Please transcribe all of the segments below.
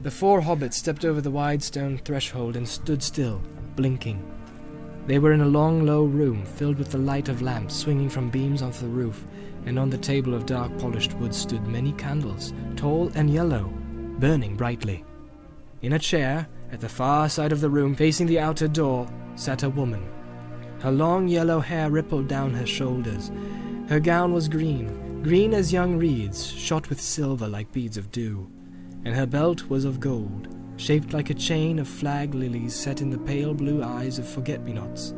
The 4 hobbits stepped over the wide stone threshold and stood still, blinking. They were in a long, low room filled with the light of lamps swinging from beams off the roof, and on the table of dark polished wood stood many candles, tall and yellow, burning brightly. In a chair, at the far side of the room facing the outer door, sat a woman. Her long yellow hair rippled down her shoulders. Her gown was green as young reeds, shot with silver like beads of dew, and her belt was of gold, shaped like a chain of flag lilies set in the pale blue eyes of forget-me-nots.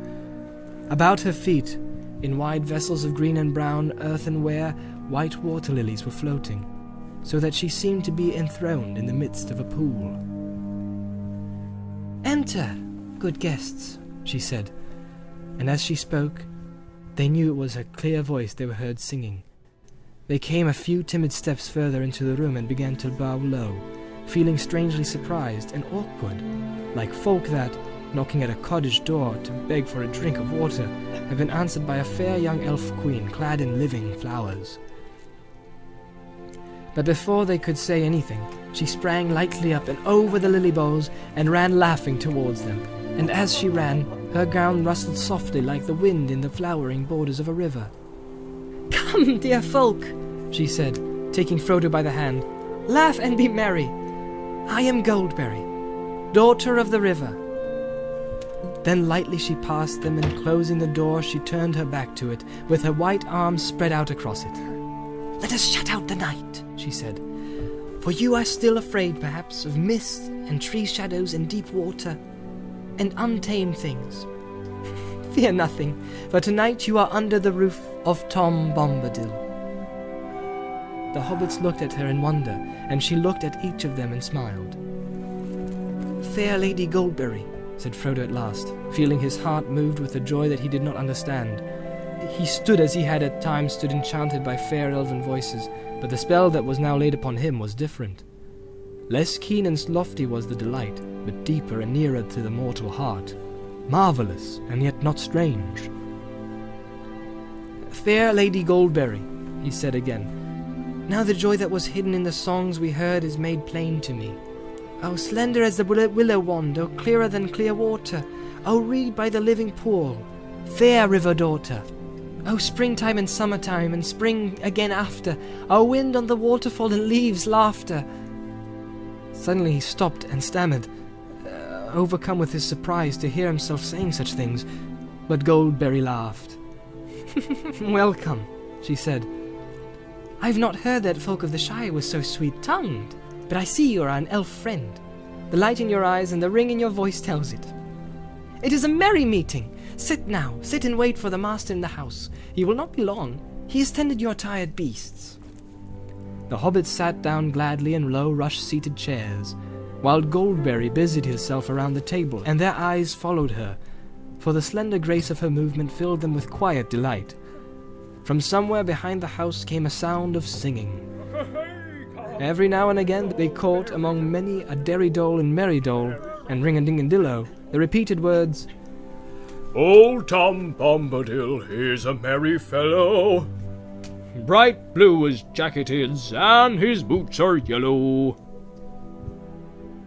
About her feet, in wide vessels of green and brown earthenware, white water lilies were floating, so that she seemed to be enthroned in the midst of a pool. "Enter, good guests," she said, and as she spoke, they knew it was her clear voice they were heard singing. They came a few timid steps further into the room and began to bow low, feeling strangely surprised and awkward, like folk that, knocking at a cottage door to beg for a drink of water, have been answered by a fair young elf queen clad in living flowers. But before they could say anything, she sprang lightly up and over the lily bowls and ran laughing towards them, and as she ran, her gown rustled softly like the wind in the flowering borders of a river. "Come, dear folk," she said, taking Frodo by the hand. "Laugh and be merry. I am Goldberry, daughter of the river." Then lightly she passed them, and closing the door, she turned her back to it, with her white arms spread out across it. "Let us shut out the night," she said, "for you are still afraid, perhaps, of mist and tree shadows and deep water and untamed things. Fear nothing, for tonight you are under the roof of Tom Bombadil." The hobbits looked at her in wonder, and she looked at each of them and smiled. "Fair Lady Goldberry," said Frodo at last, feeling his heart moved with a joy that he did not understand. He stood as he had at times stood enchanted by fair elven voices, but the spell that was now laid upon him was different. Less keen and lofty was the delight, but deeper and nearer to the mortal heart. Marvellous, and yet not strange. "Fair Lady Goldberry," he said again, "now the joy that was hidden in the songs we heard is made plain to me. O slender as the willow wand, O clearer than clear water, O reed by the living pool, fair river daughter, O springtime and summertime, and spring again after, O wind on the waterfall and leaves laughter." Suddenly he stopped and stammered, overcome with his surprise to hear himself saying such things, but Goldberry laughed. "Welcome," she said. "I've not heard that folk of the Shire were so sweet-tongued, but I see you are an elf friend. The light in your eyes and the ring in your voice tells it. It is a merry meeting. Sit now, sit and wait for the master in the house. He will not be long. He has tended your tired beasts." The hobbits sat down gladly in low, rush-seated chairs, while Goldberry busied herself around the table, and their eyes followed her, for the slender grace of her movement filled them with quiet delight. From somewhere behind the house came a sound of singing. Every now and again they caught, among many a derry-dole and merry-dole, and ring-a-ding-a-dillo, the repeated words, "Old Tom Bombadil is a merry fellow. Bright blue his jacket is, and his boots are yellow."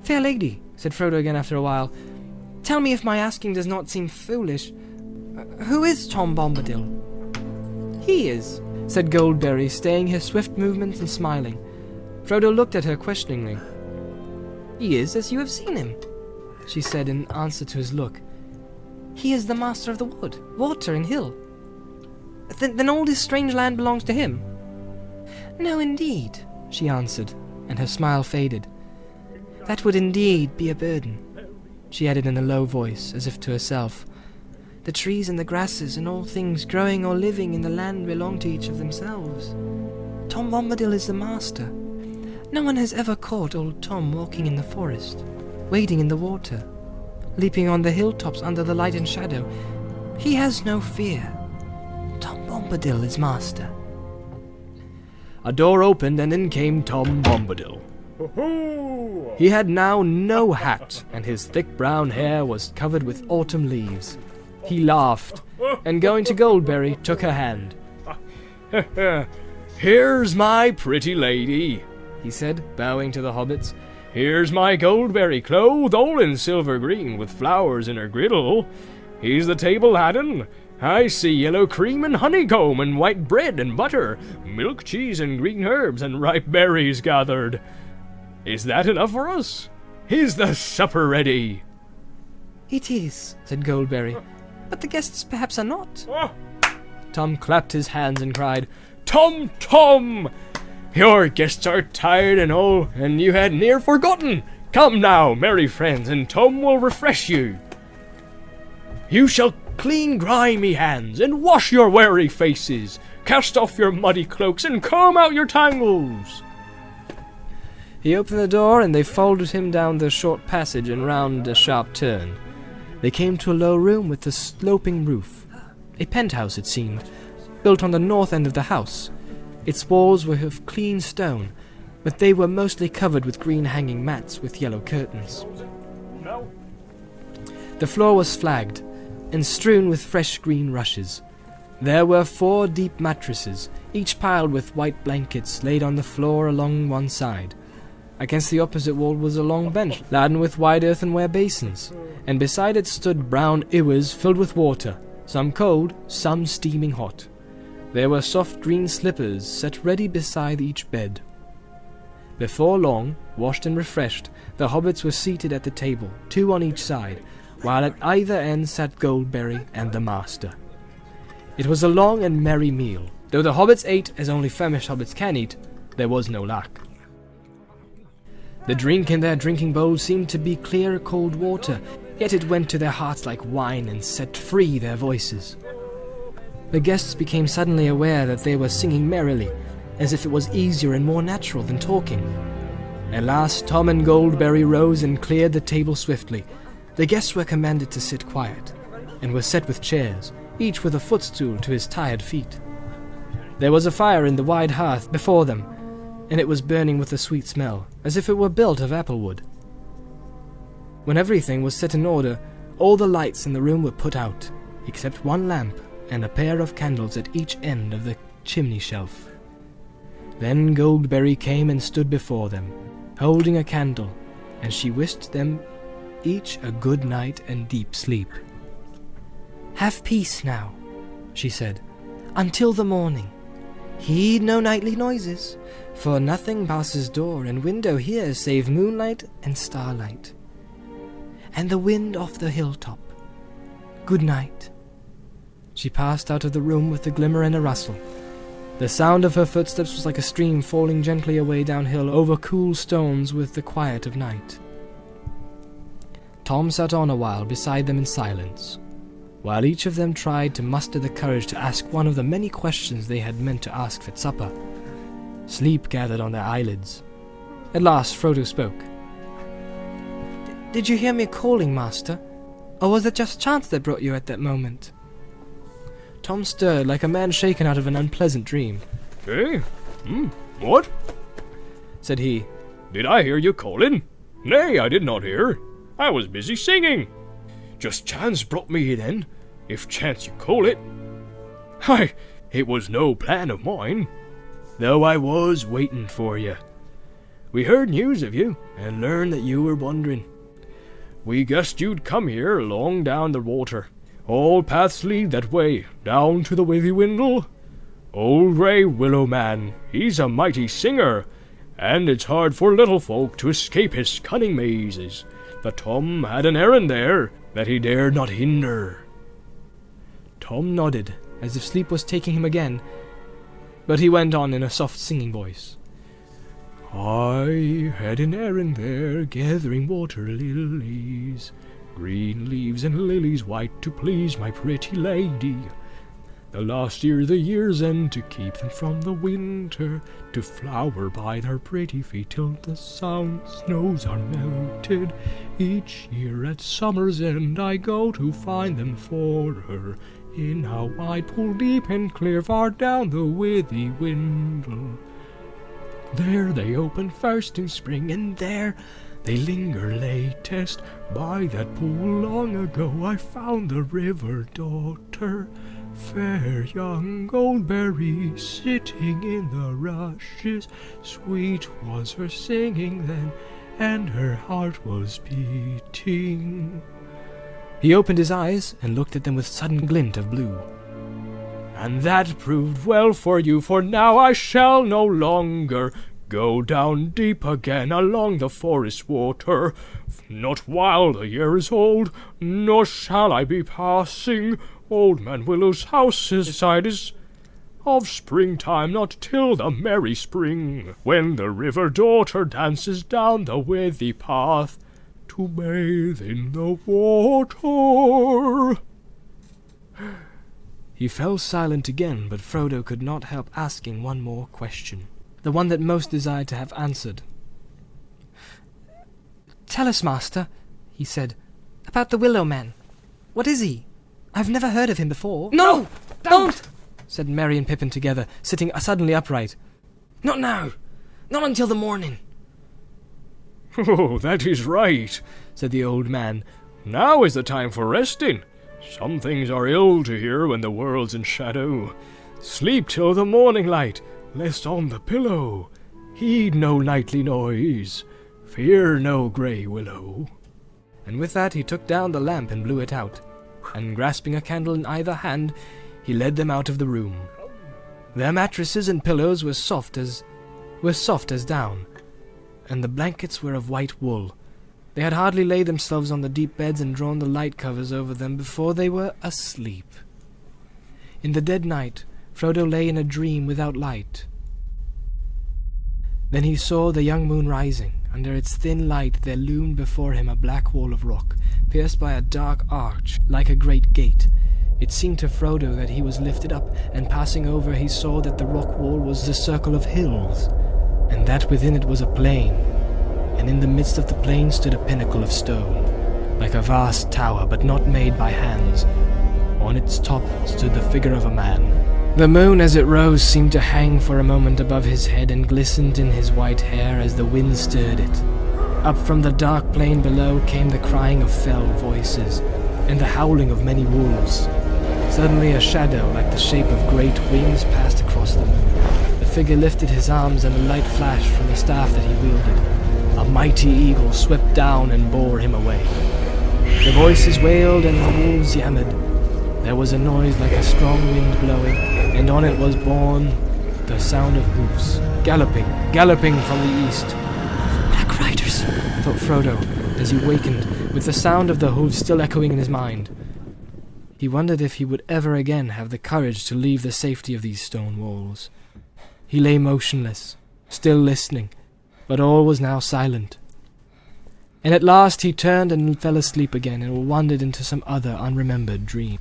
"Fair lady," said Frodo again after a while, "tell me if my asking does not seem foolish. Who is Tom Bombadil?" "He is," said Goldberry, staying her swift movements and smiling. Frodo looked at her questioningly. "He is as you have seen him," she said in answer to his look. "He is the master of the wood, water, and hill." Then all this strange land belongs to him?" "No, indeed," she answered, and her smile faded. "That would indeed be a burden," she added in a low voice, as if to herself. "The trees and the grasses and all things growing or living in the land belong to each of themselves. Tom Bombadil is the master. No one has ever caught old Tom walking in the forest, wading in the water, leaping on the hilltops under the light and shadow. He has no fear. Tom Bombadil is master." A door opened, and in came Tom Bombadil. He had now no hat, and his thick brown hair was covered with autumn leaves. He laughed, and going to Goldberry, took her hand. "Here's my pretty lady," he said, bowing to the hobbits. Here's my Goldberry, clothed all in silver green, with flowers in her griddle. He's the table laden. I see yellow cream and honeycomb, and white bread and butter, milk, cheese, and green herbs, and ripe berries gathered. Is that enough for us? Is the supper ready?" "It is," said Goldberry, "but the guests perhaps are not." Tom clapped his hands and cried, "Tom, Tom! Your guests are tired and all, and you had near forgotten. Come now, merry friends, and Tom will refresh you. You shall clean grimy hands, and wash your weary faces, cast off your muddy cloaks, and comb out your tangles." He opened the door, and they followed him down the short passage and round a sharp turn. They came to a low room with a sloping roof. A penthouse, it seemed, built on the north end of the house. Its walls were of clean stone, but they were mostly covered with green hanging mats with yellow curtains. The floor was flagged and strewn with fresh green rushes. There were 4 deep mattresses, each piled with white blankets laid on the floor along one side. Against the opposite wall was a long bench laden with wide earthenware basins, and beside it stood brown ewers filled with water, some cold, some steaming hot. There were soft green slippers set ready beside each bed. Before long, washed and refreshed, the hobbits were seated at the table, 2 on each side, while at either end sat Goldberry and the master. It was a long and merry meal. Though the hobbits ate as only famished hobbits can eat, there was no lack. The drink in their drinking bowls seemed to be clear, cold water, yet it went to their hearts like wine and set free their voices. The guests became suddenly aware that they were singing merrily, as if it was easier and more natural than talking. At last Tom and Goldberry rose and cleared the table swiftly. The guests were commanded to sit quiet, and were set with chairs, each with a footstool to his tired feet. There was a fire in the wide hearth before them, and it was burning with a sweet smell, as if it were built of applewood. When everything was set in order, all the lights in the room were put out, except one lamp and a pair of candles at each end of the chimney shelf. Then Goldberry came and stood before them, holding a candle, and she wished them each a good night and deep sleep. "Have peace now," she said, "until the morning. Heed no nightly noises, for nothing passes door and window here save moonlight and starlight, and the wind off the hilltop. Good night." She passed out of the room with a glimmer and a rustle. The sound of her footsteps was like a stream falling gently away downhill over cool stones with the quiet of night. Tom sat on a while beside them in silence, while each of them tried to muster the courage to ask one of the many questions they had meant to ask at supper. Sleep gathered on their eyelids. At last Frodo spoke. "Did you hear me calling, Master? Or was it just chance that brought you at that moment?" Tom stirred like a man shaken out of an unpleasant dream. "Eh? What?" said he. "Did I hear you calling? Nay, I did not hear. I was busy singing. Just chance brought me here then, if chance you call it. Hi, it was no plan of mine, though I was waiting for you. We heard news of you, and learned that you were wandering. We guessed you'd come here along down the water. All paths lead that way, down to the Withywindle. Old Grey Willow Man, he's a mighty singer, and it's hard for little folk to escape his cunning mazes. But Tom had an errand there that he dared not hinder." Tom nodded, as if sleep was taking him again, but he went on in a soft singing voice. "I had an errand there, gathering water lilies, green leaves and lilies white, to please my pretty lady. The last year, the year's end, to keep them from the winter, to flower by their pretty feet till the sound snows are melted. Each year at summer's end I go to find them for her, in a wide pool deep and clear, far down the Withywindle. There they open first in spring, and there they linger latest. By that pool long ago I found the river daughter, fair young Goldberry, sitting in the rushes. Sweet was her singing then, and her heart was beating. He opened his eyes and looked at them with sudden glint of blue. And that proved well for you, for now I shall no longer go down deep again along the forest water, not while the year is old, nor shall I be passing Old Man Willow's house beside is of springtime, not till the merry spring, when the river daughter dances down the withy path to bathe in the water. He fell silent again, but Frodo could not help asking one more question, the one that most desired to have answered. "Tell us, master," he said, "about the Willow Man. What is he? I've never heard of him before." "No! Don't!" said Merry and Pippin together, sitting suddenly upright. "Not now! Not until the morning!" "Oh, that is right," said the old man. "Now is the time for resting. Some things are ill to hear when the world's in shadow. Sleep till the morning light, lest on the pillow heed no nightly noise. Fear no grey willow." And with that he took down the lamp and blew it out, and grasping a candle in either hand, he led them out of the room. Their mattresses and pillows were soft as down, and the blankets were of white wool. They had hardly laid themselves on the deep beds and drawn the light covers over them before they were asleep. In the dead night, Frodo lay in a dream without light. Then he saw the young moon rising. Under its thin light there loomed before him a black wall of rock, pierced by a dark arch, like a great gate. It seemed to Frodo that he was lifted up, and passing over he saw that the rock wall was a circle of hills, and that within it was a plain, and in the midst of the plain stood a pinnacle of stone, like a vast tower, but not made by hands. On its top stood the figure of a man. The moon as it rose seemed to hang for a moment above his head and glistened in his white hair as the wind stirred it. Up from the dark plain below came the crying of fell voices and the howling of many wolves. Suddenly a shadow like the shape of great wings passed across the moon. The figure lifted his arms and a light flashed from the staff that he wielded. A mighty eagle swept down and bore him away. The voices wailed and the wolves yammered. There was a noise like a strong wind blowing, and on it was borne the sound of hoofs, galloping from the east. "Black Riders," thought Frodo, as he wakened, with the sound of the hoofs still echoing in his mind. He wondered if he would ever again have the courage to leave the safety of these stone walls. He lay motionless, still listening, but all was now silent. And at last he turned and fell asleep again, and wandered into some other unremembered dream.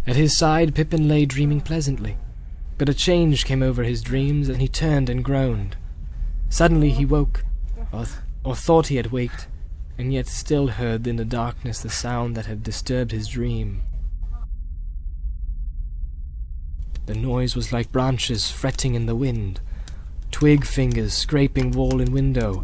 At his side Pippin lay dreaming pleasantly, but a change came over his dreams, and he turned and groaned. Suddenly he woke, or thought he had waked, and yet still heard in the darkness the sound that had disturbed his dream. The noise was like branches fretting in the wind, twig fingers scraping wall and window.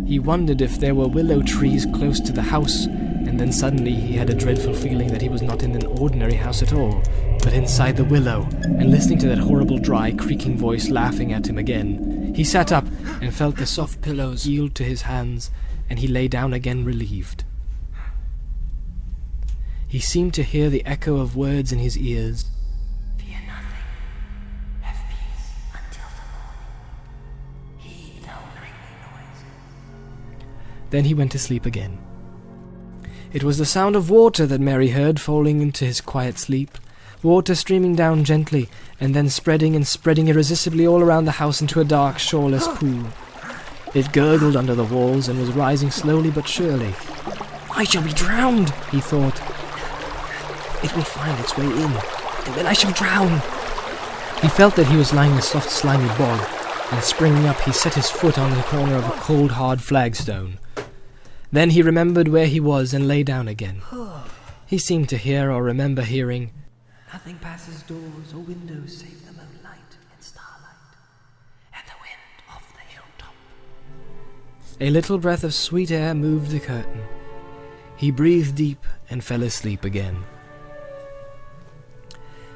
He wondered if there were willow trees close to the house, and then suddenly he had a dreadful feeling that he was not in an ordinary house at all, but inside the willow, and listening to that horrible dry, creaking voice laughing at him again. He sat up and felt the soft pillows yield to his hands, and he lay down again relieved. He seemed to hear the echo of words in his ears. "Fear nothing. Have peace until the morning. Heed no nightly noises." Then he went to sleep again. It was the sound of water that Merry heard falling into his quiet sleep, water streaming down gently, and then spreading irresistibly all around the house into a dark, shoreless pool. It gurgled under the walls and was rising slowly but surely. "I shall be drowned," he thought. "It will find its way in, and then I shall drown." He felt that he was lying in a soft, slimy bog, and springing up he set his foot on the corner of a cold, hard flagstone. Then he remembered where he was and lay down again. He seemed to hear or remember hearing, "Nothing passes doors or windows save the moonlight and starlight, and the wind off the hilltop." A little breath of sweet air moved the curtain. He breathed deep and fell asleep again.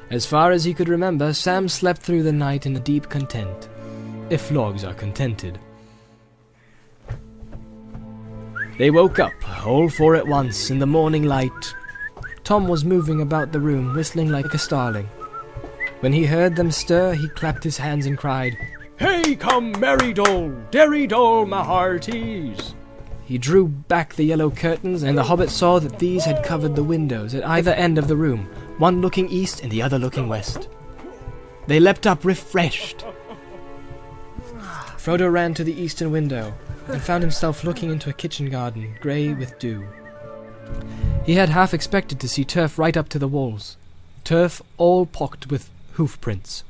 As far as he could remember, Sam slept through the night in a deep content, if logs are contented. They woke up, all four at once, in the morning light. Tom was moving about the room, whistling like a starling. When he heard them stir, he clapped his hands and cried, "Hey, come, merry dole, derry dole, my hearties!" He drew back the yellow curtains, and the hobbit saw that these had covered the windows at either end of the room, one looking east and the other looking west. They leapt up refreshed. Frodo ran to the eastern window and found himself looking into a kitchen garden, grey with dew. He had half expected to see turf right up to the walls, turf all pocked with hoof prints.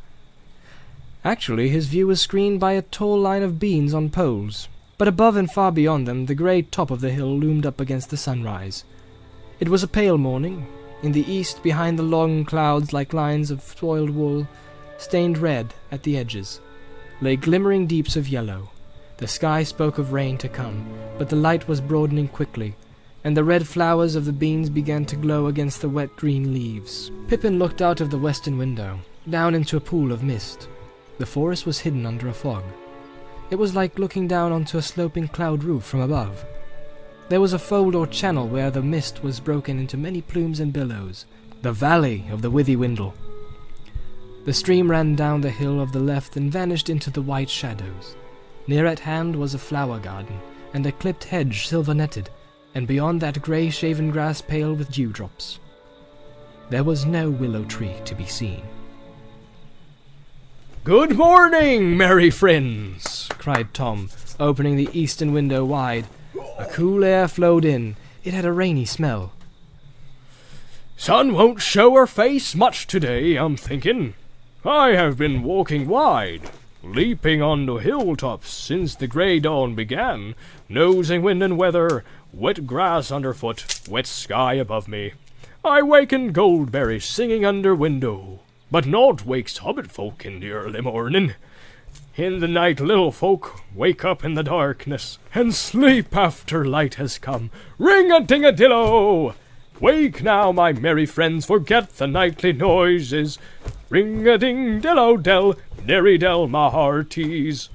Actually, his view was screened by a tall line of beans on poles, but above and far beyond them the grey top of the hill loomed up against the sunrise. It was a pale morning. In the east, behind the long clouds like lines of soiled wool, stained red at the edges, lay glimmering deeps of yellow. The sky spoke of rain to come, but the light was broadening quickly, and the red flowers of the beans began to glow against the wet green leaves. Pippin looked out of the western window, down into a pool of mist. The forest was hidden under a fog. It was like looking down onto a sloping cloud roof from above. There was a fold or channel where the mist was broken into many plumes and billows, the valley of the Withywindle. The stream ran down the hill of the left and vanished into the white shadows. Near at hand was a flower garden, and a clipped hedge silver-netted, and beyond that grey shaven grass pale with dewdrops. There was no willow tree to be seen. "Good morning, merry friends!" cried Tom, opening the eastern window wide. A cool air flowed in. It had a rainy smell. "Sun won't show her face much today, I'm thinking. I have been walking wide, leaping on the hilltops since the grey dawn began, nosing wind and weather, wet grass underfoot, wet sky above me. I wakened Goldberry singing under window, but naught wakes hobbit folk in the early morning. In the night little folk wake up in the darkness, and sleep after light has come. Ring-a-ding-a-dillo! Wake now, my merry friends, forget the nightly noises. Ring-a-ding-dillo-dell, derry-dell, my hearties.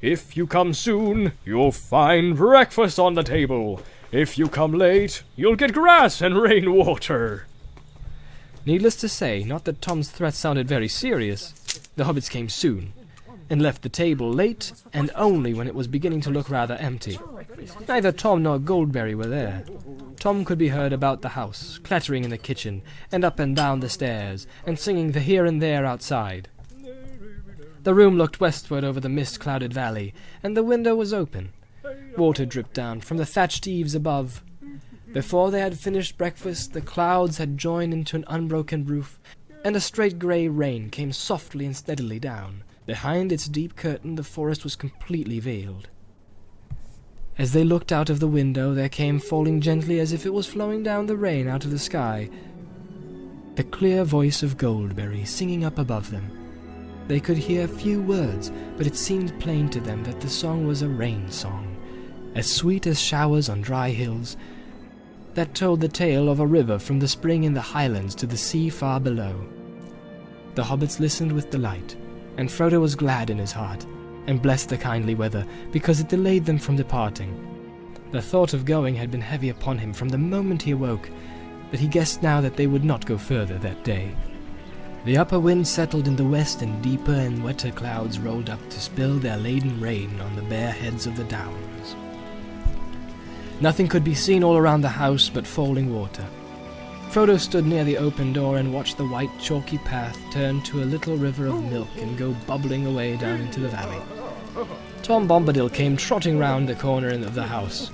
If you come soon, you'll find breakfast on the table. If you come late, you'll get grass and rainwater." Needless to say, not that Tom's threat sounded very serious. The hobbits came soon, and left the table late, and only when it was beginning to look rather empty. Neither Tom nor Goldberry were there. Tom could be heard about the house, clattering in the kitchen, and up and down the stairs, and singing the here and there outside. The room looked westward over the mist-clouded valley, and the window was open. Water dripped down from the thatched eaves above. Before they had finished breakfast, the clouds had joined into an unbroken roof, and a straight grey rain came softly and steadily down. Behind its deep curtain the forest was completely veiled. As they looked out of the window, there came, falling gently as if it was flowing down the rain out of the sky, the clear voice of Goldberry singing up above them. They could hear few words, but it seemed plain to them that the song was a rain song, as sweet as showers on dry hills, that told the tale of a river from the spring in the highlands to the sea far below. The hobbits listened with delight, and Frodo was glad in his heart, and blessed the kindly weather, because it delayed them from departing. The thought of going had been heavy upon him from the moment he awoke, but he guessed now that they would not go further that day. The upper wind settled in the west, and deeper and wetter clouds rolled up to spill their laden rain on the bare heads of the downs. Nothing could be seen all around the house but falling water. Frodo stood near the open door and watched the white chalky path turn to a little river of milk and go bubbling away down into the valley. Tom Bombadil came trotting round the corner of the house,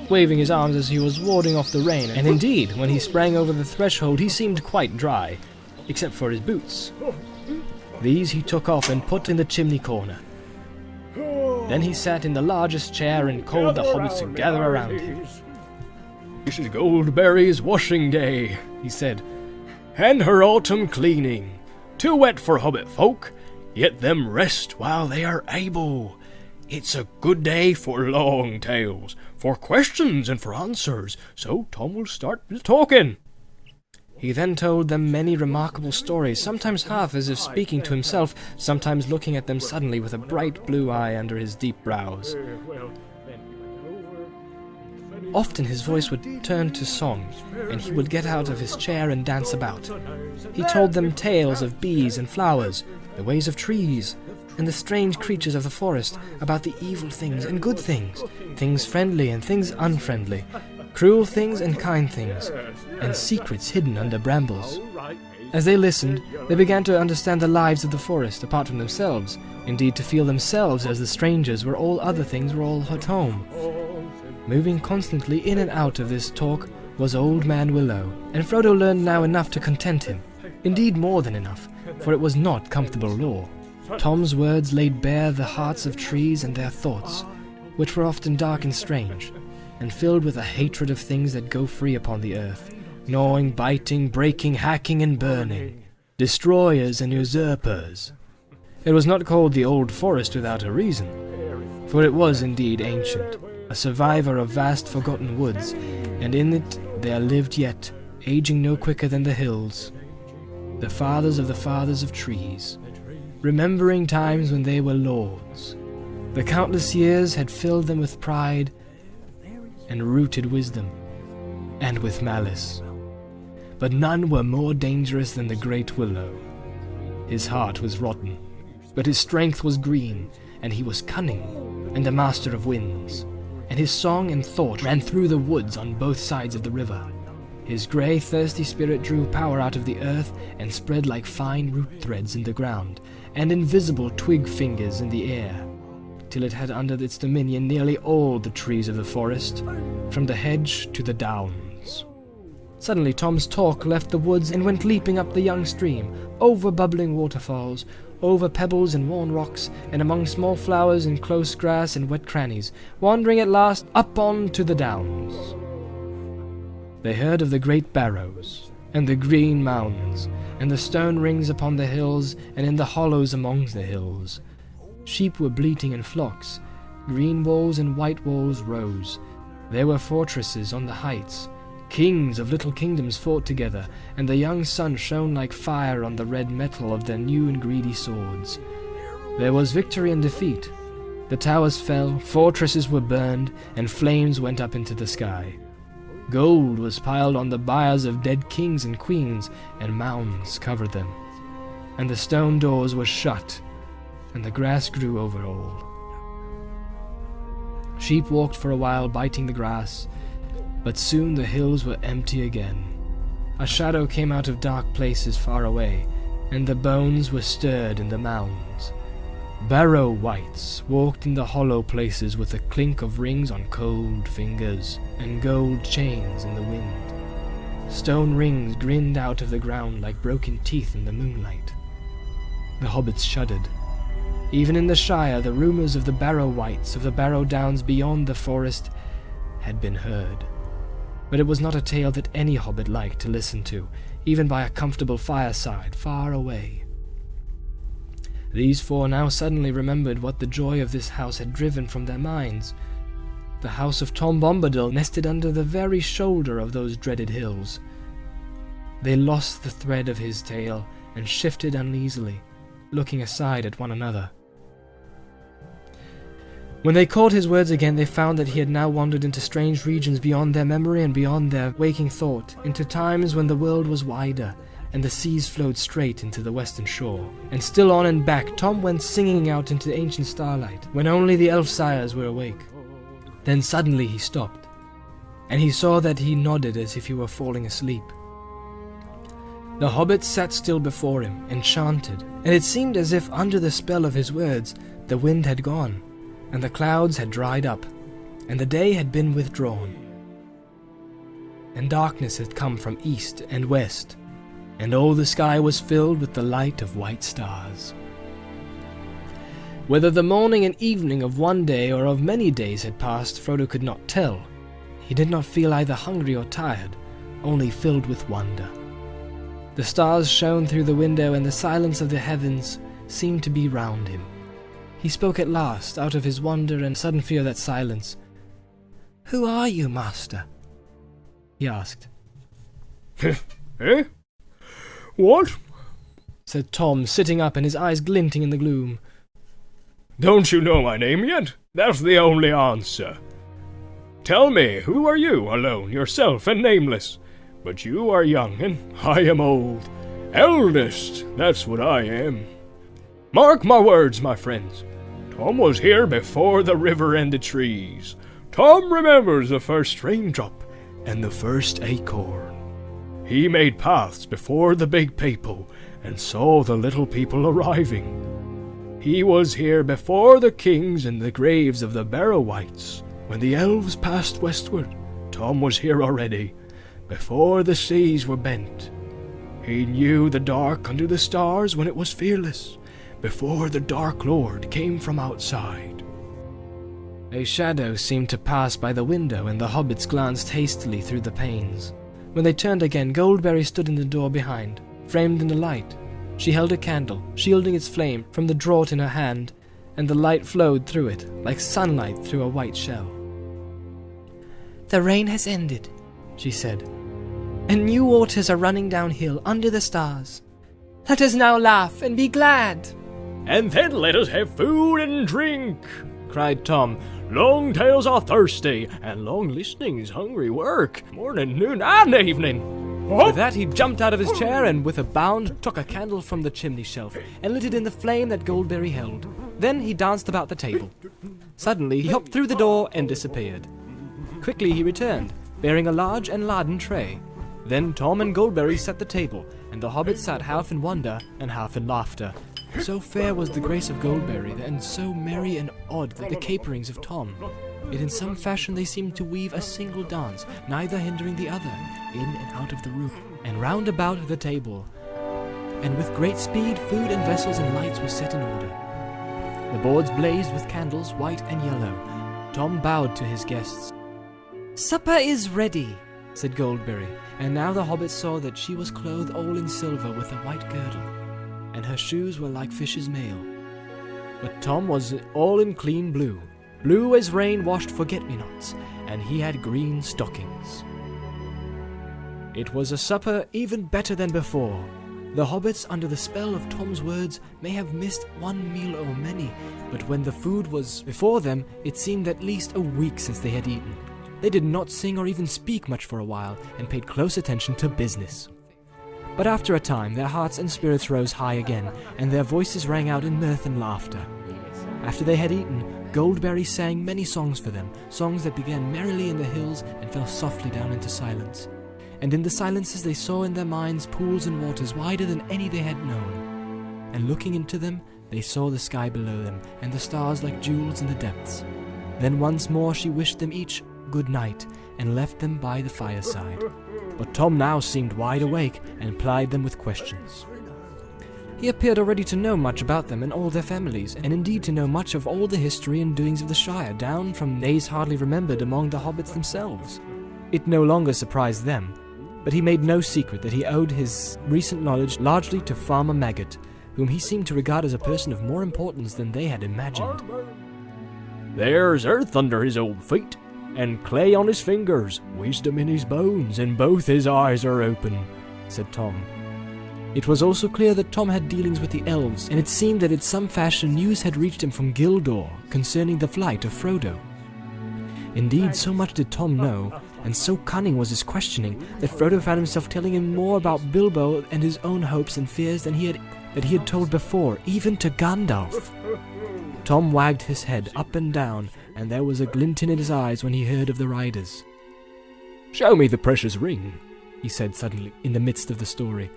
waving his arms as he was warding off the rain, and indeed, when he sprang over the threshold he seemed quite dry, except for his boots. These he took off and put in the chimney corner. Then he sat in the largest chair and called the hobbits to gather around him. "This is Goldberry's washing day," he said, "and her autumn cleaning. Too wet for hobbit folk, yet them rest while they are able. It's a good day for long tales, for questions and for answers, so Tom will start the talking." He then told them many remarkable stories, sometimes half as if speaking to himself, sometimes looking at them suddenly with a bright blue eye under his deep brows. Often his voice would turn to song, and he would get out of his chair and dance about. He told them tales of bees and flowers, the ways of trees, and the strange creatures of the forest, about the evil things and good things, things friendly and things unfriendly, cruel things and kind things, and secrets hidden under brambles. As they listened, they began to understand the lives of the forest apart from themselves, indeed to feel themselves as the strangers where all other things were all at home. Moving constantly in and out of this talk was Old Man Willow, and Frodo learned now enough to content him, indeed more than enough, for it was not comfortable lore. Tom's words laid bare the hearts of trees and their thoughts, which were often dark and strange, and filled with a hatred of things that go free upon the earth, gnawing, biting, breaking, hacking, and burning, destroyers and usurpers. It was not called the Old Forest without a reason, for it was indeed ancient, a survivor of vast forgotten woods, and in it there lived yet, aging no quicker than the hills, the fathers of trees, remembering times when they were lords. The countless years had filled them with pride and rooted wisdom, and with malice. But none were more dangerous than the great Willow. His heart was rotten, but his strength was green, and he was cunning, and a master of winds, and his song and thought ran through the woods on both sides of the river. His grey, thirsty spirit drew power out of the earth and spread like fine root threads in the ground, and invisible twig fingers in the air, till it had under its dominion nearly all the trees of the forest, from the hedge to the downs. Suddenly Tom's talk left the woods and went leaping up the young stream, over bubbling waterfalls, over pebbles and worn rocks, and among small flowers and close grass and wet crannies, wandering at last up on to the downs. They heard of the great barrows, and the green mounds, and the stone rings upon the hills and in the hollows among the hills. Sheep were bleating in flocks, green walls and white walls rose. There were fortresses on the heights. Kings of little kingdoms fought together, and the young sun shone like fire on the red metal of their new and greedy swords. There was victory and defeat. The towers fell, fortresses were burned, and flames went up into the sky. Gold was piled on the biers of dead kings and queens, and mounds covered them. And the stone doors were shut, and the grass grew over all. Sheep walked for a while, biting the grass, but soon the hills were empty again. A shadow came out of dark places far away, and the bones were stirred in the mounds. Barrow wights walked in the hollow places with the clink of rings on cold fingers, and gold chains in the wind. Stone rings grinned out of the ground like broken teeth in the moonlight. The hobbits shuddered. Even in the Shire, the rumours of the Barrow wights, of the Barrow Downs beyond the forest, had been heard. But it was not a tale that any hobbit liked to listen to, even by a comfortable fireside far away. These four now suddenly remembered what the joy of this house had driven from their minds. The house of Tom Bombadil nested under the very shoulder of those dreaded hills. They lost the thread of his tale and shifted uneasily, looking aside at one another. When they caught his words again, they found that he had now wandered into strange regions beyond their memory and beyond their waking thought, into times when the world was wider, and the seas flowed straight into the western shore. And still on and back, Tom went singing out into the ancient starlight, when only the elf sires were awake. Then suddenly he stopped, and he saw that he nodded as if he were falling asleep. The hobbits sat still before him, enchanted, and it seemed as if under the spell of his words the wind had gone, and the clouds had dried up, and the day had been withdrawn, and darkness had come from east and west, and all the sky was filled with the light of white stars. Whether the morning and evening of one day or of many days had passed, Frodo could not tell. He did not feel either hungry or tired, only filled with wonder. The stars shone through the window, and the silence of the heavens seemed to be round him. He spoke at last, out of his wonder and sudden fear of that silence. "Who are you, master?" he asked. Eh? What? Said Tom, sitting up and his eyes glinting in the gloom. Don't you know my name yet? That's the only answer. Tell me, who are you, alone, yourself, and nameless? But you are young, and I am old. Eldest, that's what I am. Mark my words, my friends. Tom was here before the river and the trees. Tom remembers the first raindrop and the first acorn. He made paths before the big people and saw the little people arriving. He was here before the kings and the graves of the Barrow-wights. When the elves passed westward, Tom was here already, before the seas were bent. He knew the dark under the stars when it was fearless, before the Dark Lord came from outside. A shadow seemed to pass by the window, and the hobbits glanced hastily through the panes. When they turned again, Goldberry stood in the door behind, framed in the light. She held a candle, shielding its flame from the draught in her hand, and the light flowed through it, like sunlight through a white shell. "The rain has ended," she said, "and new waters are running downhill under the stars. Let us now laugh and be glad." And then let us have food and drink, cried Tom. Long tales are thirsty, and long listening is hungry work, morning, noon, and evening. With that, he jumped out of his chair and, with a bound, took a candle from the chimney shelf and lit it in the flame that Goldberry held. Then he danced about the table. Suddenly, he hopped through the door and disappeared. Quickly he returned, bearing a large and laden tray. Then Tom and Goldberry set the table, and the hobbits sat half in wonder and half in laughter. So fair was the grace of Goldberry, and so merry and odd the caperings of Tom. Yet in some fashion they seemed to weave a single dance, neither hindering the other, in and out of the room, and round about the table. And with great speed food and vessels and lights were set in order. The boards blazed with candles, white and yellow. Tom bowed to his guests. "Supper is ready," said Goldberry, and now the hobbits saw that she was clothed all in silver with a white girdle, and her shoes were like fish's mail. But Tom was all in clean blue, blue as rain-washed forget-me-nots, and he had green stockings. It was a supper even better than before. The hobbits, under the spell of Tom's words, may have missed one meal or many, but when the food was before them, it seemed at least a week since they had eaten. They did not sing or even speak much for a while, and paid close attention to business. But after a time, their hearts and spirits rose high again, and their voices rang out in mirth and laughter. After they had eaten, Goldberry sang many songs for them, songs that began merrily in the hills and fell softly down into silence. And in the silences they saw in their minds pools and waters wider than any they had known. And looking into them, they saw the sky below them, and the stars like jewels in the depths. Then once more she wished them each good night, and left them by the fireside. But Tom now seemed wide awake, and plied them with questions. He appeared already to know much about them and all their families, and indeed to know much of all the history and doings of the Shire, down from days hardly remembered among the hobbits themselves. It no longer surprised them, but he made no secret that he owed his recent knowledge largely to Farmer Maggot, whom he seemed to regard as a person of more importance than they had imagined. There's earth under his old feet, and clay on his fingers, wisdom in his bones, and both his eyes are open, said Tom. It was also clear that Tom had dealings with the elves, and it seemed that in some fashion news had reached him from Gildor concerning the flight of Frodo. Indeed, so much did Tom know, and so cunning was his questioning, that Frodo found himself telling him more about Bilbo and his own hopes and fears than he had told before, even to Gandalf. Tom wagged his head up and down, and there was a glint in his eyes when he heard of the riders. "Show me the precious ring," he said suddenly, in the midst of the story.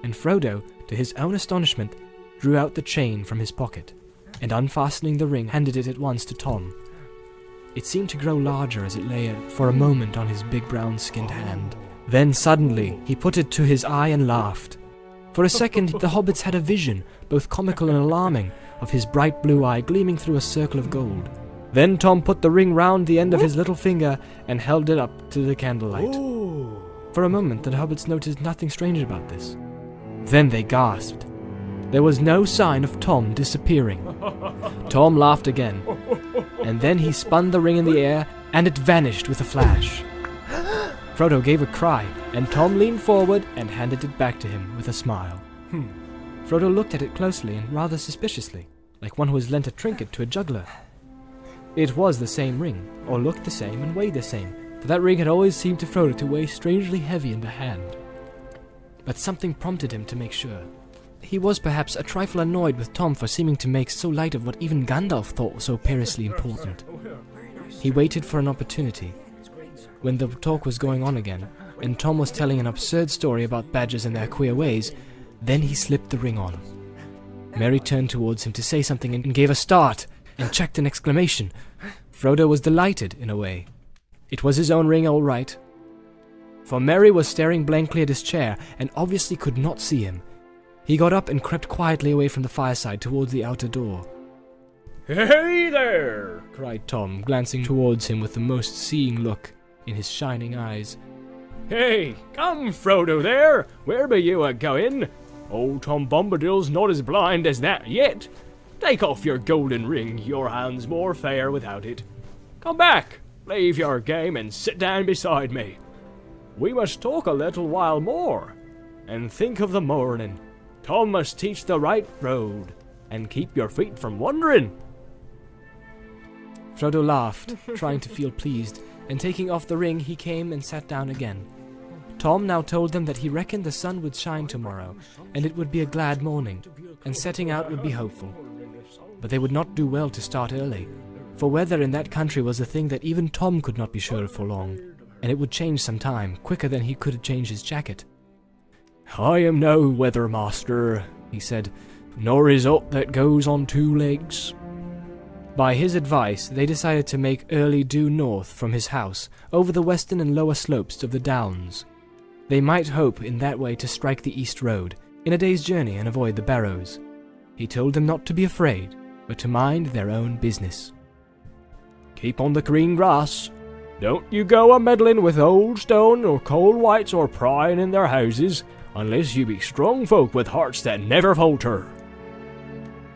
And Frodo, to his own astonishment, drew out the chain from his pocket, and unfastening the ring, handed it at once to Tom. It seemed to grow larger as it lay for a moment on his big brown-skinned hand. Then suddenly he put it to his eye and laughed. For a second the hobbits had a vision, both comical and alarming, of his bright blue eye gleaming through a circle of gold. Then Tom put the ring round the end of his little finger and held it up to the candlelight. For a moment the hobbits noticed nothing strange about this. Then they gasped. There was no sign of Tom disappearing. Tom laughed again, and then he spun the ring in the air, and it vanished with a flash. Frodo gave a cry, and Tom leaned forward and handed it back to him with a smile. Frodo looked at it closely and rather suspiciously, like one who has lent a trinket to a juggler. It was the same ring, or looked the same and weighed the same, for that ring had always seemed to Frodo to weigh strangely heavy in the hand. But something prompted him to make sure. He was perhaps a trifle annoyed with Tom for seeming to make so light of what even Gandalf thought was so perilously important. He waited for an opportunity. When the talk was going on again, and Tom was telling an absurd story about badgers and their queer ways, then he slipped the ring on. Merry turned towards him to say something and gave a start, and checked an exclamation. Frodo was delighted, in a way. It was his own ring, all right. For Merry was staring blankly at his chair, and obviously could not see him. He got up and crept quietly away from the fireside towards the outer door. "Hey there!" cried Tom, glancing towards him with the most seeing look in his shining eyes. "Hey, come, Frodo there! Where be you a-going? Old Tom Bombadil's not as blind as that yet. Take off your golden ring, your hand's more fair without it. Come back, leave your game and sit down beside me. We must talk a little while more, and think of the morning. Tom must teach the right road, and keep your feet from wandering." Frodo laughed, trying to feel pleased, and taking off the ring he came and sat down again. Tom now told them that he reckoned the sun would shine tomorrow, and it would be a glad morning, and setting out would be hopeful. But they would not do well to start early, for weather in that country was a thing that even Tom could not be sure of for long, and it would change some time, quicker than he could change his jacket. "I am no weather master," he said, "nor is aught that goes on two legs." By his advice, they decided to make early due north from his house, over the western and lower slopes of the downs. They might hope in that way to strike the east road, in a day's journey, and avoid the barrows. He told them not to be afraid, but to mind their own business. "Keep on the green grass. Don't you go a-meddling with old stone or cold whites or prying in their houses, unless you be strong folk with hearts that never falter."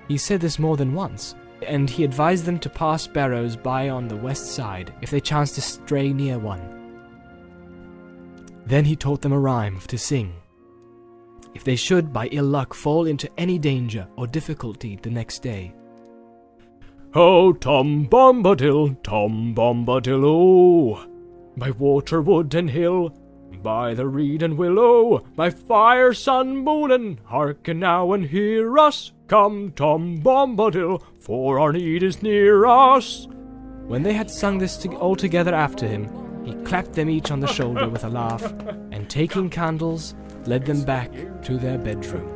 He said this more than once, and he advised them to pass barrows by on the west side if they chanced to stray near one. Then he taught them a rhyme to sing, if they should by ill luck fall into any danger or difficulty the next day. "Oh, Tom Bombadil, oh, by water, wood, and hill, by the reed and willow, by fire, sun, moon, and hearken now and hear us. Come, Tom Bombadil, for our need is near us." When they had sung this all together after him, he clapped them each on the shoulder with a laugh, and taking candles, led them back to their bedroom.